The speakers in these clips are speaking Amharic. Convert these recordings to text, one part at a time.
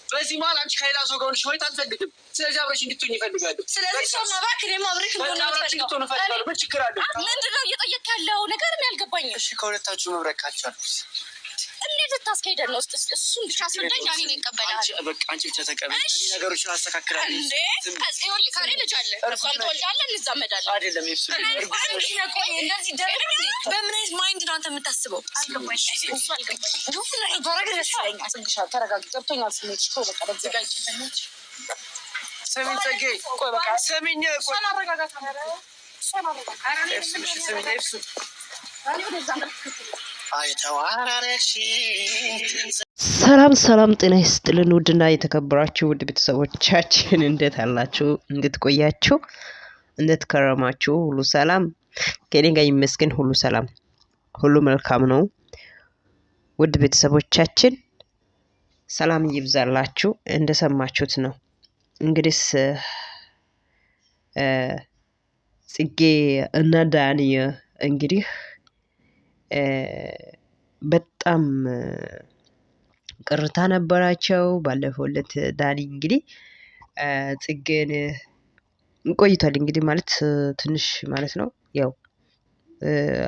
በዚህ ማል አንቺ ከሌላ ሰው ጋር ሆነሽ ማየት አልፈልግም። ስለዚህ አብረሽ እንድትሆኝ ይፈልጋሉ። ስለዚህ ሰው ማባክ እኔም አብረሽ እንድትሆን እፈልጋለሁ። ምን ችግር አለ? ምንድነው እየጠየቅ ያለው ነገር? እኔ አልገባኝም። እሺ ከሁለታችሁ መብረቅ ካልቻልኩ እንዴት ልታስኬደን ነው? እሱን ብቻ አስረዳኝ። እኔ እቀበላለሁ። በቃ አንቺ ብቻ ተቀበል። እኔ ነገሮችን አስተካክላለሁ። እንዴ ከዚህ ካሬ ልጅ አለ እርሷን ትወልዳለህ፣ እንዛመዳለን። አይደለም ይፍሱ እንደዚህ ደረግ በምን አይነት ማይንድ ነው አንተ የምታስበው? አልገባኝም። እሱ አልገባኝም። ደረግ ደስለኛ ጽግሻ ተረጋጊ። ገብቶኛል ስሜትሽ። ቆይ በቃ ደጋጭ በነች ሰሚኝ ጽጌ ቆይ በቃ ሰሚኝ ቆይ ሰናረጋጋታ ሰላም ሰላም፣ ጤና ይስጥልን ውድና የተከበራችሁ ውድ ቤተሰቦቻችን እንዴት አላችሁ? እንዴት ቆያችሁ? እንዴት ከረማችሁ? ሁሉ ሰላም ከኔ ጋር ይመስገን። ሁሉ ሰላም፣ ሁሉ መልካም ነው። ውድ ቤተሰቦቻችን ሰላም ይብዛላችሁ። እንደሰማችሁት ነው እንግዲህ ጽጌ እና ዳኒ እንግዲህ በጣም ቅርታ ነበራቸው። ባለፈው ዕለት ዳኒ እንግዲህ ጽጌን ቆይቷል እንግዲህ ማለት ትንሽ ማለት ነው። ያው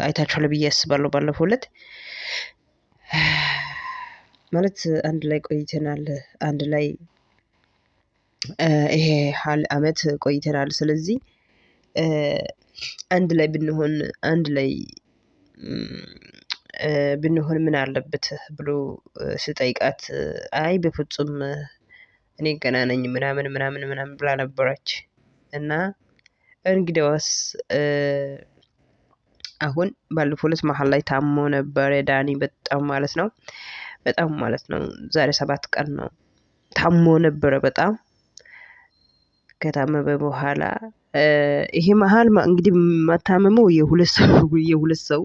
አይታችኋል ብዬ አስባለሁ። ባለፈው ዕለት ማለት አንድ ላይ ቆይተናል። አንድ ላይ ይሄ አመት ቆይተናል። ስለዚህ አንድ ላይ ብንሆን ምን አለበት ብሎ ስጠይቃት አይ በፍጹም እኔ ገና ነኝ ምናምን ብላ ነበረች። እና እንግዲያውስ አሁን ባለፈው ዕለት መሀል ላይ ታሞ ነበር ዳኒ በጣም ማለት ነው። ዛሬ 7 ቀን ነው ታሞ ነበረ። በጣም ከታመመ በኋላ ይሄ መሀል እንግዲህ መታመመው የሁለት ሰው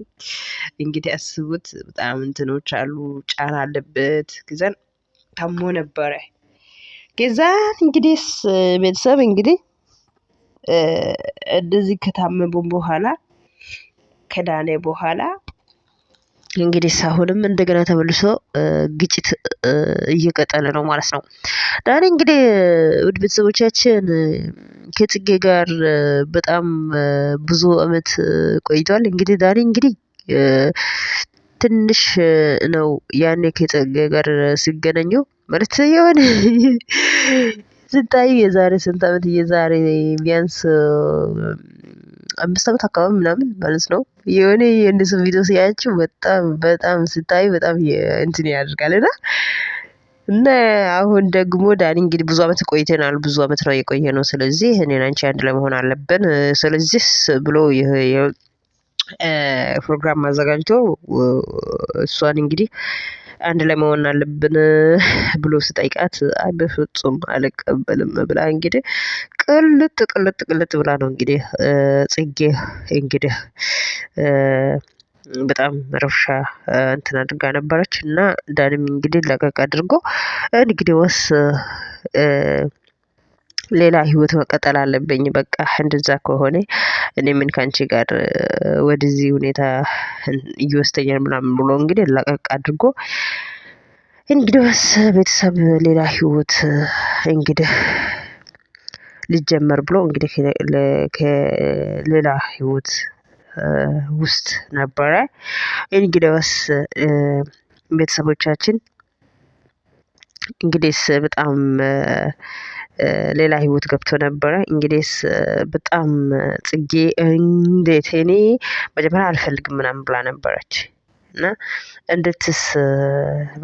እንግዲህ አስቡት። በጣም እንትኖች አሉ፣ ጫና አለበት። ከዛን ታሞ ነበረ። ከዛን እንግዲህ ቤተሰብ እንግዲህ እንደዚህ ከታመሙ በኋላ ከዳነ በኋላ እንግዲህ አሁንም እንደገና ተመልሶ ግጭት እየቀጠለ ነው ማለት ነው። ዳኒ እንግዲህ ውድ ቤተሰቦቻችን ከጽጌ ጋር በጣም ብዙ አመት ቆይቷል። እንግዲህ ዳኒ እንግዲህ ትንሽ ነው ያኔ ከጽጌ ጋር ሲገናኙ ማለት የሆነ ስንታዩ የዛሬ ስንት አመት የዛሬ ቢያንስ 5 አመት አካባቢ ምናምን ማለት ነው። የሆነ የእነሱ ቪዲዮ ሲያያችሁ በጣም ስታዩ በጣም እንትን ያደርጋልና እና አሁን ደግሞ ዳኒ እንግዲህ ብዙ አመት ቆይተናል። ብዙ አመት ነው የቆየነው። ስለዚህ እኔና አንቺ አንድ ላይ መሆን አለብን። ስለዚህ ብሎ ፕሮግራም አዘጋጅቶ እሷን እንግዲህ አንድ ላይ መሆን አለብን ብሎ ስጠይቃት አይ በፍጹም አልቀበልም ብላ እንግዲህ ቅልጥ ብላ ነው እንግዲህ ጽጌ እንግዲህ በጣም ረብሻ እንትን አድርጋ ነበረች። እና ዳኒም እንግዲህ ለቀቅ አድርጎ እንግዲህ ሌላ ህይወት መቀጠል አለብኝ በቃ እንደዛ ከሆነ እኔ ምን ካንቺ ጋር ወደዚህ ሁኔታ እየወሰደኝ ምናምን ብሎ እንግዲህ ለቀቅ አድርጎ እንግዲህ ቤተሰብ ሌላ ህይወት እንግዲህ ሊጀመር ብሎ እንግዲህ ከሌላ ህይወት ውስጥ ነበረ። እንግዲህ ቤተሰቦቻችን እንግዲህ በጣም ሌላ ህይወት ገብቶ ነበረ። እንግዲህ በጣም ጽጌ እንዴት እኔ መጀመሪያ አልፈልግም ምናምን ብላ ነበረች። እና እንድትስ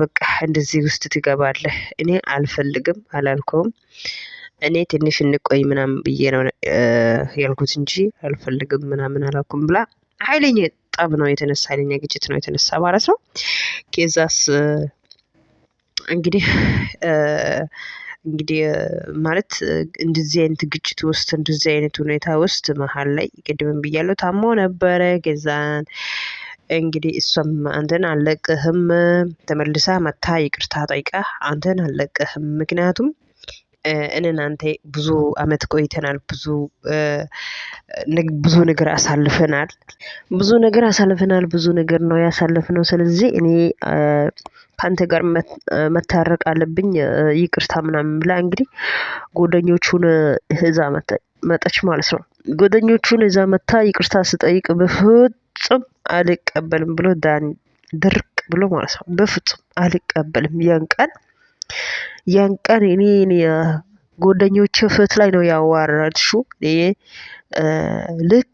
በቃ እንደዚህ ውስጥ ትገባለህ? እኔ አልፈልግም አላልኩም። እኔ ትንሽ እንቆይ ምናምን ብዬ ነው ያልኩት እንጂ አልፈልግም ምናምን አላልኩም ብላ ኃይለኛ ጠብ ነው የተነሳ፣ ኃይለኛ ግጭት ነው የተነሳ ማለት ነው። ከዛስ እንግዲህ ማለት እንደዚህ አይነት ግጭት ውስጥ እንደዚህ አይነት ሁኔታ ውስጥ መሀል ላይ ቅድምም ብያለሁ ታሞ ነበረ። ከዛን እንግዲህ እሷም አንተን አልለቅህም ተመልሳ መታ ይቅርታ ጠይቃ አንተን አልለቅህም ምክንያቱም እኔና አንተ ብዙ አመት ቆይተናል ብዙ ነገር አሳልፈናል ብዙ ነገር ነው ያሳለፍነው ስለዚህ እኔ ካንተ ጋር መታረቅ አለብኝ ይቅርታ ምናምን ብላ እንግዲህ ጓደኞቹን እዛ መጣች ማለት ነው ጓደኞቹን እዛ መታ ይቅርታ ስጠይቅ በፍጹም አልቀበልም ብሎ ዳኒ ድርቅ ብሎ ማለት ነው በፍጹም አልቀበልም ያን ቀን እኔ ጓደኞቼ ፊት ላይ ነው ያዋረድሽው ልክ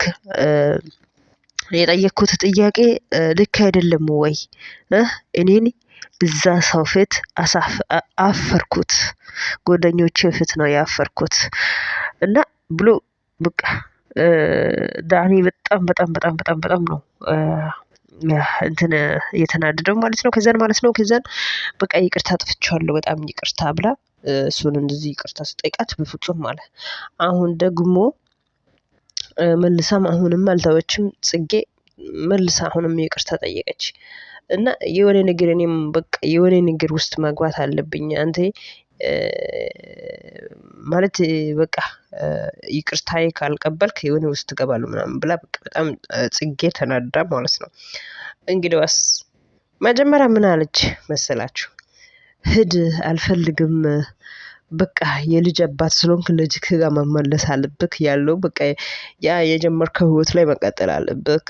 የጠየኩት ጥያቄ ልክ አይደለም ወይ እኔን እዛ ሰው ፊት አፈርኩት ጓደኞቼ ፊት ነው ያፈርኩት እና ብሎ በቃ ዳኒ በጣም ነው እንትን የተናደደው ማለት ነው ከዛን በቃ ይቅርታ አጥፍቻለሁ በጣም ይቅርታ ብላ እሱን እንደዚህ ይቅርታ ስጠይቃት በፍጹም ማለት አሁን ደግሞ መልሳም አሁንም አልተወችም ጽጌ መልሳ አሁንም ይቅርታ ጠየቀች እና የሆነ ነገር እኔም በቃ የሆነ ነገር ውስጥ መግባት አለብኝ አንተ ማለት በቃ ይቅርታዬ ካልቀበልክ የሆነ ውስጥ ትገባለህ ምናምን ብላ በቃ በጣም ጽጌ ተናዳ ማለት ነው እንግዲያውስ መጀመሪያ ምን አለች መሰላችሁ ሂድ አልፈልግም በቃ የልጅ አባት ስለሆንክ ልጅህ ጋር መመለስ አለብህ ያለው በቃ ያ የጀመርከው ህይወት ላይ መቀጠል አለብህ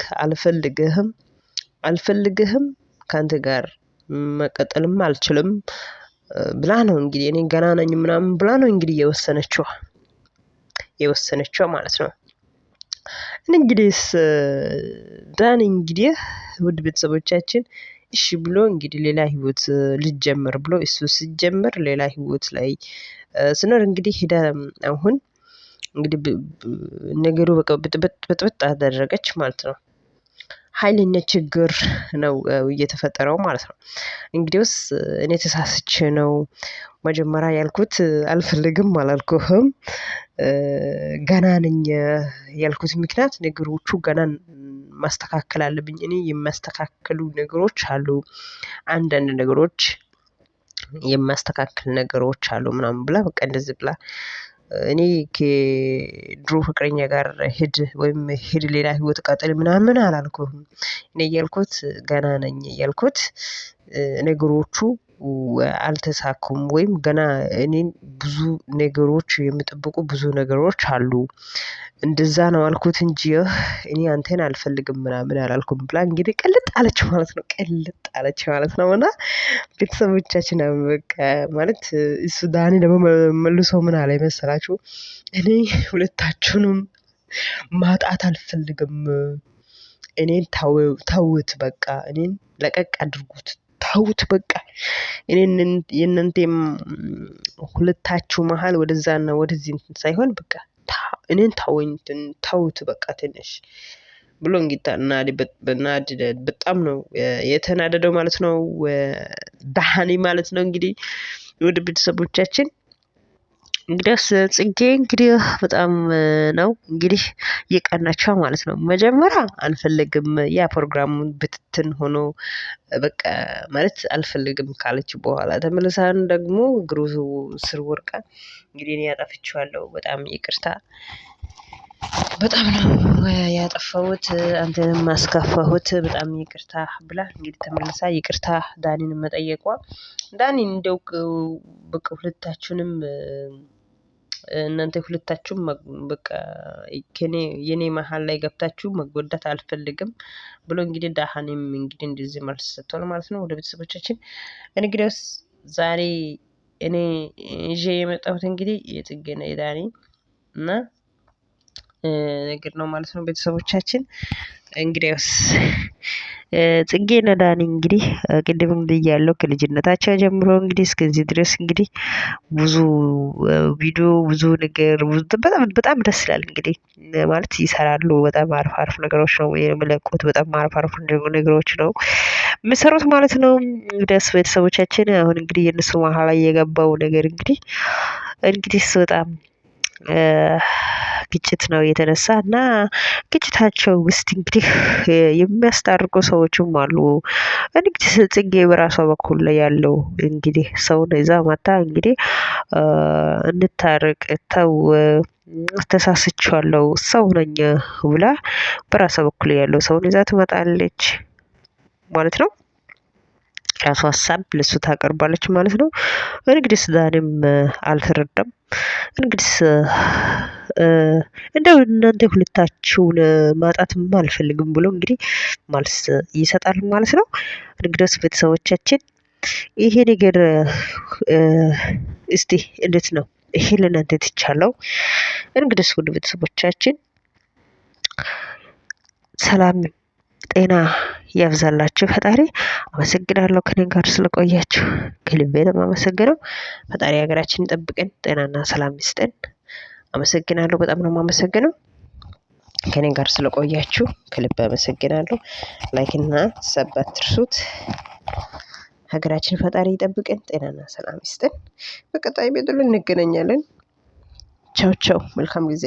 አልፈልግህም ካንተ ጋር መቀጠልም አልችልም ብላ ነው እንግዲህ እኔ ገና ነኝ ምናምን ብላ ነው እንግዲህ የወሰነችው ማለት ነው እንግዲህስ ዳኒ እንግዲህ ውድ ቤተሰቦቻችን እሺ ብሎ እንግዲህ ሌላ ህይወት ልጀምር ብሎ እሱ ሲጀምር ሌላ ህይወት ላይ ስኖር እንግዲህ ሄዳ አሁን እንግዲህ ነገሩ በቃ ብጥብጥ አደረገች ማለት ነው ኃይለኛ ችግር ነው እየተፈጠረው ማለት ነው እንግዲህስ እኔ ተሳስቼ ነው መጀመሪያ ያልኩት አልፈልግም አላልኩህም ገና ነኝ ያልኩት ምክንያት ነገሮቹ ገና ማስተካከል አለብኝ እኔ የሚያስተካክሉ ነገሮች አሉ አንዳንድ ነገሮች የሚያስተካክል ነገሮች አሉ ምናምን ብላ በቃ እንደዚህ ብላ እኔ ከድሮ ፍቅረኛ ጋር ሂድ ሌላ ህይወት ቀጥል ምናምን አላልኩህም እኔ ያልኩት ገና ነኝ ያልኩት ነገሮቹ አልተሳኩም ወይም ገና እኔን ብዙ ነገሮች የሚጠብቁ ብዙ ነገሮች አሉ እንደዛ ነው አልኩት እንጂ እኔ አንተን አልፈልግም ምናምን አላልኩም ብላ እንግዲህ ቅልጥ አለች ማለት ነው እና ቤተሰቦቻችን በቃ ማለት እሱ ዳኒ ደግሞ መልሶ ምን አለ መሰላችሁ እኔ ሁለታችሁንም ማጣት አልፈልግም እኔን ተውት በቃ እኔን ለቀቅ አድርጉት ተውት በቃ እኔን የእናንተም ሁለታችሁ መሃል ወደዛና ወደዚህ ሳይሆን በቃ እኔን ተውት በቃ ትንሽ ብሎ እንግዲህ በጣም ነው የተናደደው ማለት ነው ዳኒ ማለት ነው እንግዲህ ወደ ቤተሰቦቻችን እንግዲህ ጽጌ እንግዲህ በጣም ነው እንግዲህ የቀናቸው ማለት ነው መጀመሪያ አልፈልግም ያ ፕሮግራሙን ብትትን ሆኖ በቃ ማለት አልፈልግም ካለች በኋላ ተመልሳን ደግሞ እግሩ ስር ወርቃ እንግዲህ እኔ ያጠፍቼዋለሁ በጣም ይቅርታ በጣም ነው ያጠፋሁት አንተንም አስከፋሁት በጣም ይቅርታ ብላ እንግዲህ ተመልሳ ይቅርታ ዳኒን መጠየቋ ዳኒ እንደው በቃ ሁለታችሁንም እናንተ ሁለታችሁም በቃ የኔ መሃል ላይ ገብታችሁ መጎዳት አልፈልግም ብሎ እንግዲህ ዳሃኒም እንግዲህ እንደዚህ መልስ ሰጥቷል ማለት ነው ወደ ቤተሰቦቻችን እንግዲህ ዛሬ እኔ ይዤ የመጣሁት እንግዲህ የጽጌና የዳኒ እና ነገር ነው ማለት ነው ቤተሰቦቻችን እንግዲያውስ ጽጌና ዳኒ እንግዲህ ቅድም ብያለሁ ከልጅነታቸው ጀምሮ እንግዲህ እስከዚህ ድረስ እንግዲህ ብዙ ቪዲዮ ብዙ ነገር በጣም ደስ ይላል እንግዲህ ማለት ይሰራሉ በጣም አሪፍ ነገሮች ነው የሚለቁት በጣም አሪፍ ነገሮች ነው የሚሰሩት ማለት ነው እንግዲህ ቤተሰቦቻችን አሁን እንግዲህ የነሱ መሀል ላይ የገባው ነገር እንግዲህ በጣም ግጭት ነው የተነሳ እና ግጭታቸው ውስጥ እንግዲህ የሚያስታርቁ ሰዎችም አሉ። እንግዲህ ጽጌ በራሷ በኩል ላይ ያለው እንግዲህ ሰውን ይዛ መታ እንግዲህ እንታረቅ ተው ተሳስቻለሁ ሰው ነኝ ብላ በራሷ በኩል ያለው ሰውን ይዛ ትመጣለች ማለት ነው። ራሷ ሀሳብ ለሱ ታቀርባለች ማለት ነው። እንግዲህ ዳኒም አልተረዳም። እንግዲህ እንደው እናንተ ሁለታችሁን ማጣትም አልፈልግም ብሎ እንግዲህ መልስ ይሰጣል ማለት ነው። እንግዲህ ቤተሰቦቻችን ይሄ ነገር እስቲ እንዴት ነው? ይሄ ለእናንተ ትቻለው። እንግዲህ ውድ ቤተሰቦቻችን ሰላም ጤና ያብዛላችሁ ፈጣሪ። አመሰግናለሁ ከኔ ጋር ስለቆያችሁ ከልቤ ነው የማመሰግነው። ፈጣሪ ሀገራችንን ይጠብቀን፣ ጤናና ሰላም ይስጠን። አመሰግናለሁ። በጣም ነው የማመሰግነው። ከኔ ጋር ስለቆያችሁ ከልብ አመሰግናለሁ። ላይክ እና ሰብ አትርሱት። ሀገራችን ፈጣሪ ይጠብቀን፣ ጤናና ሰላም ይስጠን። በቀጣይ ቪዲዮ እንገናኛለን። ቻው ቻው። መልካም ጊዜ